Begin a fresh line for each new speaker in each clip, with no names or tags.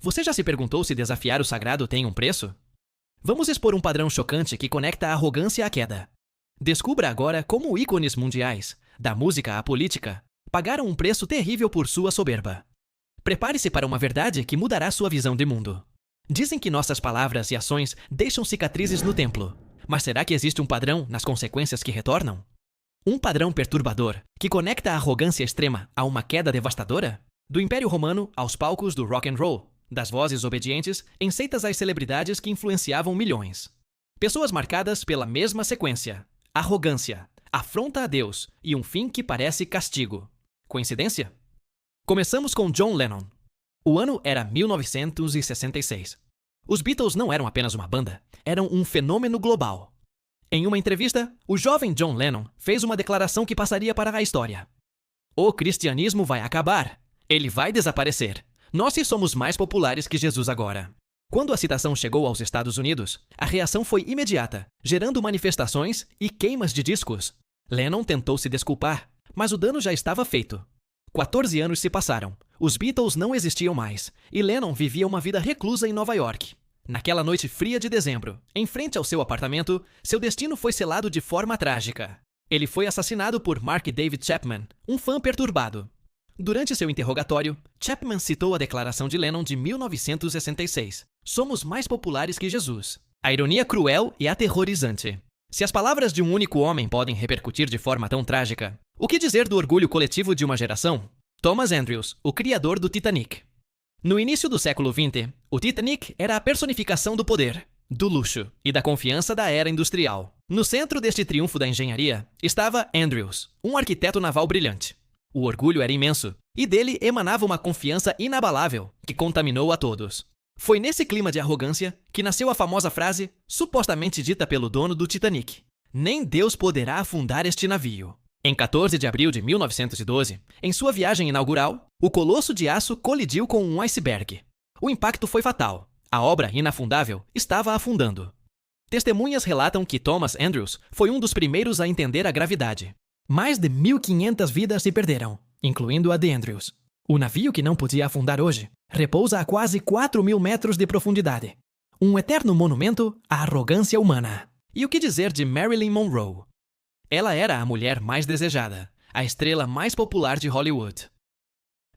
Você já se perguntou se desafiar o sagrado tem um preço? Vamos expor um padrão chocante que conecta a arrogância à queda. Descubra agora como ícones mundiais, da música à política, pagaram um preço terrível por sua soberba. Prepare-se para uma verdade que mudará sua visão de mundo. Dizem que nossas palavras e ações deixam cicatrizes no templo, mas será que existe um padrão nas consequências que retornam? Um padrão perturbador que conecta a arrogância extrema a uma queda devastadora? Do Império Romano aos palcos do rock and roll, das vozes obedientes enceitas às celebridades que influenciavam milhões. Pessoas marcadas pela mesma sequência: arrogância, afronta a Deus e um fim que parece castigo. Coincidência? Começamos com John Lennon. O ano era 1966. Os Beatles não eram apenas uma banda, eram um fenômeno global. Em uma entrevista, o jovem John Lennon fez uma declaração que passaria para a história. O cristianismo vai acabar. Ele vai desaparecer. Nós somos mais populares que Jesus agora. Quando a citação chegou aos Estados Unidos, a reação foi imediata, gerando manifestações e queimas de discos. Lennon tentou se desculpar, mas o dano já estava feito. 14 anos se passaram, os Beatles não existiam mais, e Lennon vivia uma vida reclusa em Nova York. Naquela noite fria de dezembro, em frente ao seu apartamento, seu destino foi selado de forma trágica. Ele foi assassinado por Mark David Chapman, um fã perturbado. Durante seu interrogatório, Chapman citou a declaração de Lennon de 1966. Somos mais populares que Jesus. A ironia cruel e aterrorizante. Se as palavras de um único homem podem repercutir de forma tão trágica, o que dizer do orgulho coletivo de uma geração? Thomas Andrews, o criador do Titanic. No início do século XX, o Titanic era a personificação do poder, do luxo e da confiança da era industrial. No centro deste triunfo da engenharia estava Andrews, um arquiteto naval brilhante. O orgulho era imenso, e dele emanava uma confiança inabalável, que contaminou a todos. Foi nesse clima de arrogância que nasceu a famosa frase, supostamente dita pelo dono do Titanic: nem Deus poderá afundar este navio. Em 14 de abril de 1912, em sua viagem inaugural, o colosso de aço colidiu com um iceberg. O impacto foi fatal. A obra inafundável estava afundando. Testemunhas relatam que Thomas Andrews foi um dos primeiros a entender a gravidade. Mais de 1.500 vidas se perderam, incluindo a de Andrews. O navio que não podia afundar hoje repousa a quase 4.000 metros de profundidade. Um eterno monumento à arrogância humana. E o que dizer de Marilyn Monroe? Ela era a mulher mais desejada, a estrela mais popular de Hollywood.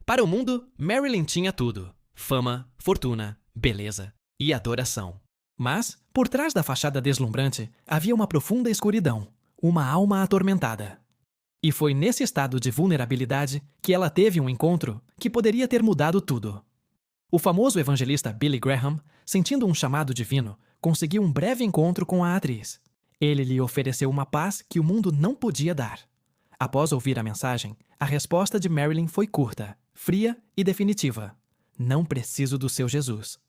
Para o mundo, Marilyn tinha tudo: fama, fortuna, beleza e adoração. Mas, por trás da fachada deslumbrante, havia uma profunda escuridão, uma alma atormentada. E foi nesse estado de vulnerabilidade que ela teve um encontro que poderia ter mudado tudo. O famoso evangelista Billy Graham, sentindo um chamado divino, conseguiu um breve encontro com a atriz. Ele lhe ofereceu uma paz que o mundo não podia dar. Após ouvir a mensagem, a resposta de Marilyn foi curta, fria e definitiva. Não preciso do seu Jesus.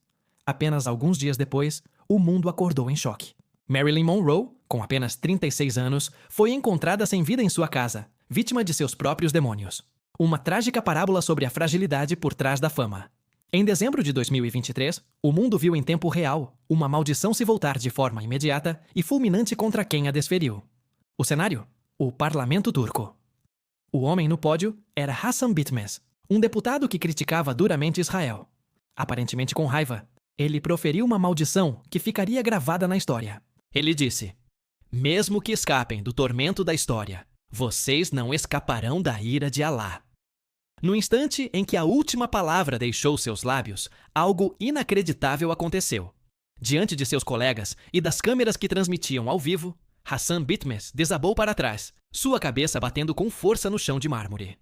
Apenas alguns dias depois, o mundo acordou em choque. Marilyn Monroe, com apenas 36 anos, foi encontrada sem vida em sua casa, vítima de seus próprios demônios. Uma trágica parábola sobre a fragilidade por trás da fama. Em dezembro de 2023, o mundo viu em tempo real uma maldição se voltar de forma imediata e fulminante contra quem a desferiu. O cenário? O parlamento turco. O homem no pódio era Hasan Bitmez, um deputado que criticava duramente Israel. Aparentemente com raiva, ele proferiu uma maldição que ficaria gravada na história. Ele disse: mesmo que escapem do tormento da história, vocês não escaparão da ira de Alá. No instante em que a última palavra deixou seus lábios, algo inacreditável aconteceu. Diante de seus colegas e das câmeras que transmitiam ao vivo, Hasan Bitmez desabou para trás, sua cabeça batendo com força no chão de mármore.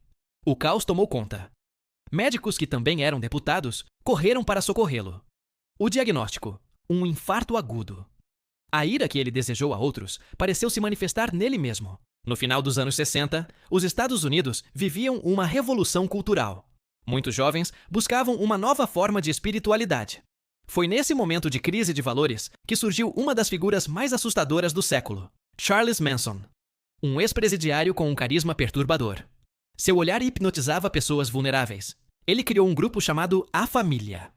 O caos tomou conta. Médicos que também eram deputados correram para socorrê-lo. O diagnóstico: um infarto agudo. A ira que ele desejou a outros pareceu se manifestar nele mesmo. No final dos anos 60, os Estados Unidos viviam uma revolução cultural. Muitos jovens buscavam uma nova forma de espiritualidade. Foi nesse momento de crise de valores que surgiu uma das figuras mais assustadoras do século, Charles Manson, um ex-presidiário com um carisma perturbador. Seu olhar hipnotizava pessoas vulneráveis. Ele criou um grupo chamado A Família.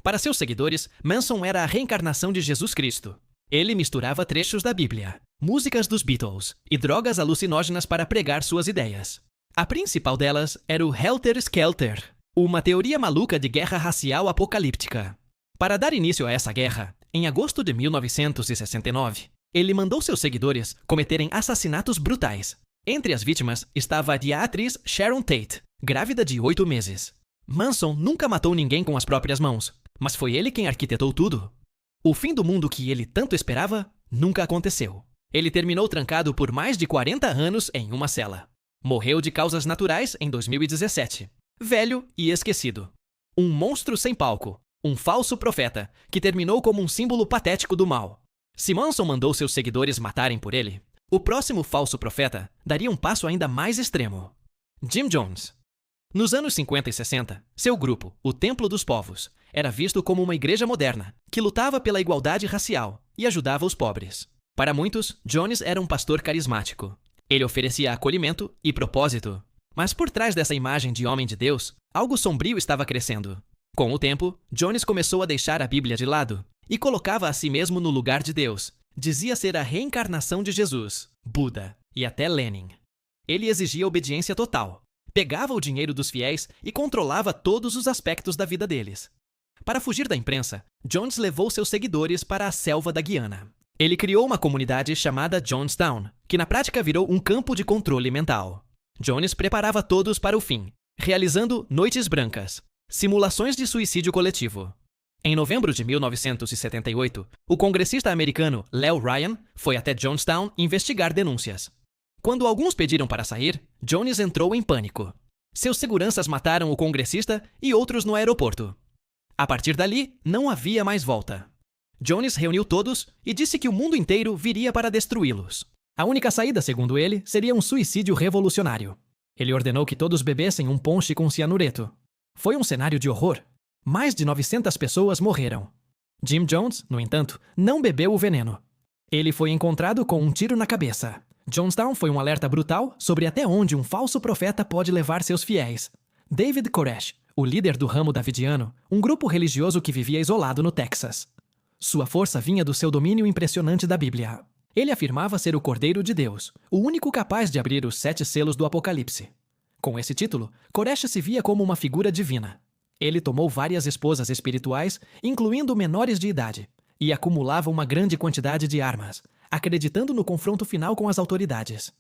Para seus seguidores, Manson era a reencarnação de Jesus Cristo. Ele misturava trechos da Bíblia, músicas dos Beatles e drogas alucinógenas para pregar suas ideias. A principal delas era o Helter Skelter, Uma teoria maluca de guerra racial apocalíptica. Para dar início a essa guerra, em agosto de 1969, ele mandou seus seguidores cometerem assassinatos brutais. Entre as vítimas estava a atriz Sharon Tate, grávida de 8 meses. Manson nunca matou ninguém com as próprias mãos, mas foi ele quem arquitetou tudo. O fim do mundo que ele tanto esperava nunca aconteceu. Ele terminou trancado por mais de 40 anos em uma cela. Morreu de causas naturais em 2017. Velho e esquecido. Um monstro sem palco. Um falso profeta que terminou como um símbolo patético do mal. Se Manson mandou seus seguidores matarem por ele, o próximo falso profeta daria um passo ainda mais extremo. Jim Jones. Nos anos 50 e 60, seu grupo, o Templo dos Povos, era visto como uma igreja moderna que lutava pela igualdade racial e ajudava os pobres. Para muitos, Jones era um pastor carismático. Ele oferecia acolhimento e propósito. Mas por trás dessa imagem de homem de Deus, algo sombrio estava crescendo. Com o tempo, Jones começou a deixar a Bíblia de lado e colocava a si mesmo no lugar de Deus. Dizia ser a reencarnação de Jesus, Buda e até Lenin. Ele exigia obediência total. Pegava o dinheiro dos fiéis e controlava todos os aspectos da vida deles. Para fugir da imprensa, Jones levou seus seguidores para a selva da Guiana. Ele criou uma comunidade chamada Jonestown, que na prática virou um campo de controle mental. Jones preparava todos para o fim, realizando noites brancas, simulações de suicídio coletivo. Em novembro de 1978, o congressista americano Leo Ryan foi até Jonestown investigar denúncias. Quando alguns pediram para sair, Jones entrou em pânico. Seus seguranças mataram o congressista e outros no aeroporto. A partir dali, não havia mais volta. Jones reuniu todos e disse que o mundo inteiro viria para destruí-los. A única saída, segundo ele, seria um suicídio revolucionário. Ele ordenou que todos bebessem um ponche com cianureto. Foi um cenário de horror. Mais de 900 pessoas morreram. Jim Jones, no entanto, não bebeu o veneno. Ele foi encontrado com um tiro na cabeça. Jonestown foi um alerta brutal sobre até onde um falso profeta pode levar seus fiéis. David Koresh, o líder do ramo davidiano, um grupo religioso que vivia isolado no Texas. Sua força vinha do seu domínio impressionante da Bíblia. Ele afirmava ser o Cordeiro de Deus, o único capaz de abrir os 7 selos do Apocalipse. Com esse título, Koresh se via como uma figura divina. Ele tomou várias esposas espirituais, incluindo menores de idade, e acumulava uma grande quantidade de armas, acreditando no confronto final com as autoridades.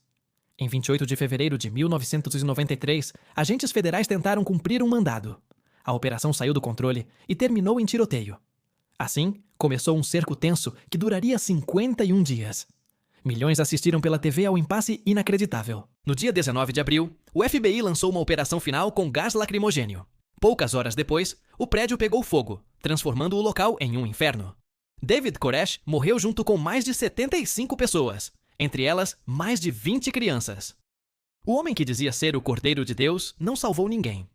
Em 28 de fevereiro de 1993, agentes federais tentaram cumprir um mandado. A operação saiu do controle e terminou em tiroteio. Assim, começou um cerco tenso que duraria 51 dias. Milhões assistiram pela TV ao impasse inacreditável. No dia 19 de abril, o FBI lançou uma operação final com gás lacrimogênio. Poucas horas depois, o prédio pegou fogo, transformando o local em um inferno. David Koresh morreu junto com mais de 75 pessoas, entre elas mais de 20 crianças. O homem que dizia ser o Cordeiro de Deus não salvou ninguém.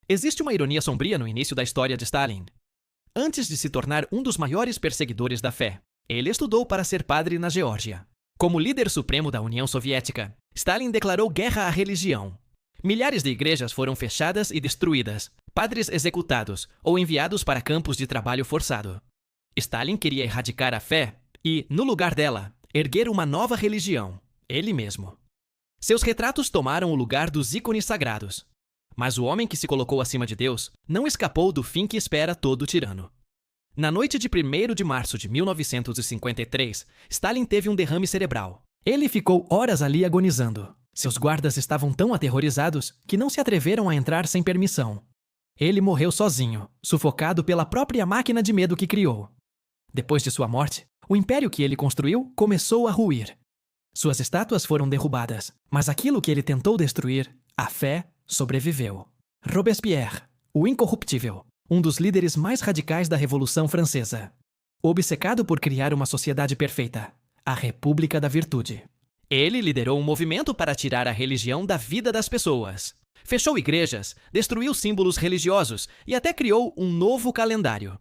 Existe uma ironia sombria no início da história de Stalin. Antes de se tornar um dos maiores perseguidores da fé, ele estudou para ser padre na Geórgia. Como líder supremo da União Soviética, Stalin declarou guerra à religião. Milhares de igrejas foram fechadas e destruídas, padres executados ou enviados para campos de trabalho forçado. Stalin queria erradicar a fé e, no lugar dela, erguer uma nova religião, ele mesmo. Seus retratos tomaram o lugar dos ícones sagrados. Mas o homem que se colocou acima de Deus não escapou do fim que espera todo tirano. Na noite de 1º de março de 1953, Stalin teve um derrame cerebral. Ele ficou horas ali agonizando. Seus guardas estavam tão aterrorizados que não se atreveram a entrar sem permissão. Ele morreu sozinho, sufocado pela própria máquina de medo que criou. Depois de sua morte, o império que ele construiu começou a ruir. Suas estátuas foram derrubadas, mas aquilo que ele tentou destruir, a fé, sobreviveu. Robespierre, o incorruptível, um dos líderes mais radicais da Revolução Francesa. Obcecado por criar uma sociedade perfeita, a República da Virtude. Ele liderou um movimento para tirar a religião da vida das pessoas. Fechou igrejas, destruiu símbolos religiosos e até criou um novo calendário.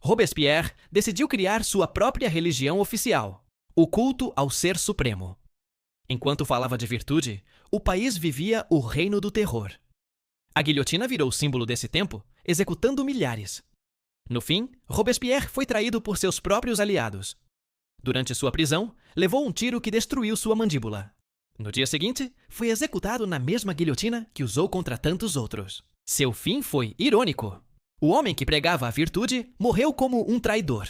Robespierre decidiu criar sua própria religião oficial, o culto ao Ser Supremo. Enquanto falava de virtude, o país vivia o reino do terror. A guilhotina virou símbolo desse tempo, executando milhares. No fim, Robespierre foi traído por seus próprios aliados. Durante sua prisão, levou um tiro que destruiu sua mandíbula. No dia seguinte, foi executado na mesma guilhotina que usou contra tantos outros. Seu fim foi irônico. O homem que pregava a virtude morreu como um traidor.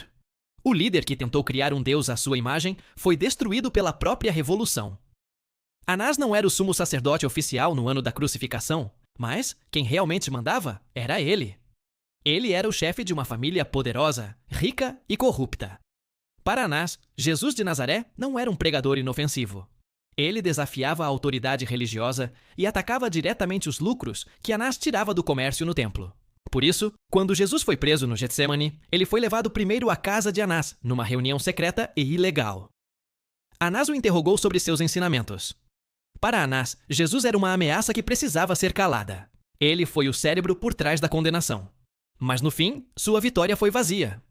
O líder que tentou criar um deus à sua imagem foi destruído pela própria revolução. Anás não era o sumo sacerdote oficial no ano da crucificação, mas quem realmente mandava era ele. Ele era o chefe de uma família poderosa, rica e corrupta. Para Anás, Jesus de Nazaré não era um pregador inofensivo. Ele desafiava a autoridade religiosa e atacava diretamente os lucros que Anás tirava do comércio no templo. Por isso, quando Jesus foi preso no Getsemane, ele foi levado primeiro à casa de Anás, numa reunião secreta e ilegal. Anás o interrogou sobre seus ensinamentos. Para Anás, Jesus era uma ameaça que precisava ser calada. Ele foi o cérebro por trás da condenação. Mas no fim, sua vitória foi vazia.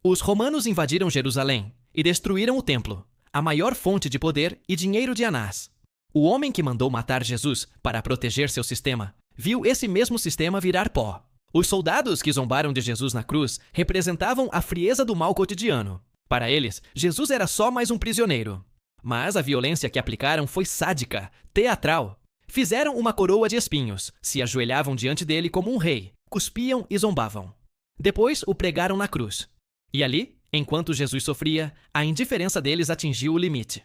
Os romanos invadiram Jerusalém e destruíram o templo, a maior fonte de poder e dinheiro de Anás. O homem que mandou matar Jesus para proteger seu sistema viu esse mesmo sistema virar pó. Os soldados que zombaram de Jesus na cruz representavam a frieza do mal cotidiano. Para eles, Jesus era só mais um prisioneiro. Mas a violência que aplicaram foi sádica, teatral. Fizeram uma coroa de espinhos, se ajoelhavam diante dele como um rei, cuspiam e zombavam. Depois o pregaram na cruz. E ali, enquanto Jesus sofria, a indiferença deles atingiu o limite.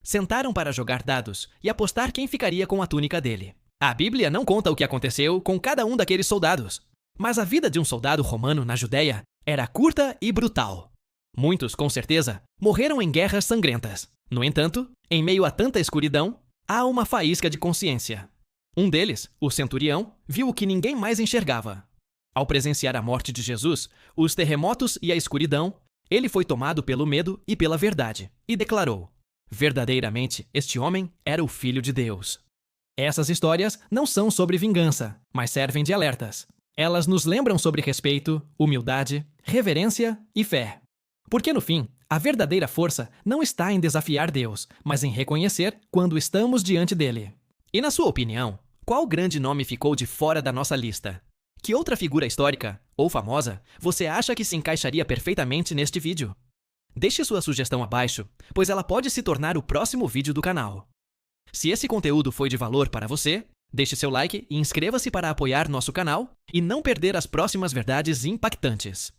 Sentaram para jogar dados e apostar quem ficaria com a túnica dele. A Bíblia não conta o que aconteceu com cada um daqueles soldados. Mas a vida de um soldado romano na Judéia era curta e brutal. Muitos, com certeza, morreram em guerras sangrentas. No entanto, em meio a tanta escuridão, há uma faísca de consciência. Um deles, o centurião, viu o que ninguém mais enxergava. Ao presenciar a morte de Jesus, os terremotos e a escuridão, ele foi tomado pelo medo e pela verdade, e declarou: verdadeiramente, este homem era o Filho de Deus. Essas histórias não são sobre vingança, mas servem de alertas. Elas nos lembram sobre respeito, humildade, reverência e fé. Porque no fim, a verdadeira força não está em desafiar Deus, mas em reconhecer quando estamos diante dele. E na sua opinião, qual grande nome ficou de fora da nossa lista? Que outra figura histórica, ou famosa, você acha que se encaixaria perfeitamente neste vídeo? Deixe sua sugestão abaixo, pois ela pode se tornar o próximo vídeo do canal. Se esse conteúdo foi de valor para você, deixe seu like e inscreva-se para apoiar nosso canal e não perder as próximas verdades impactantes.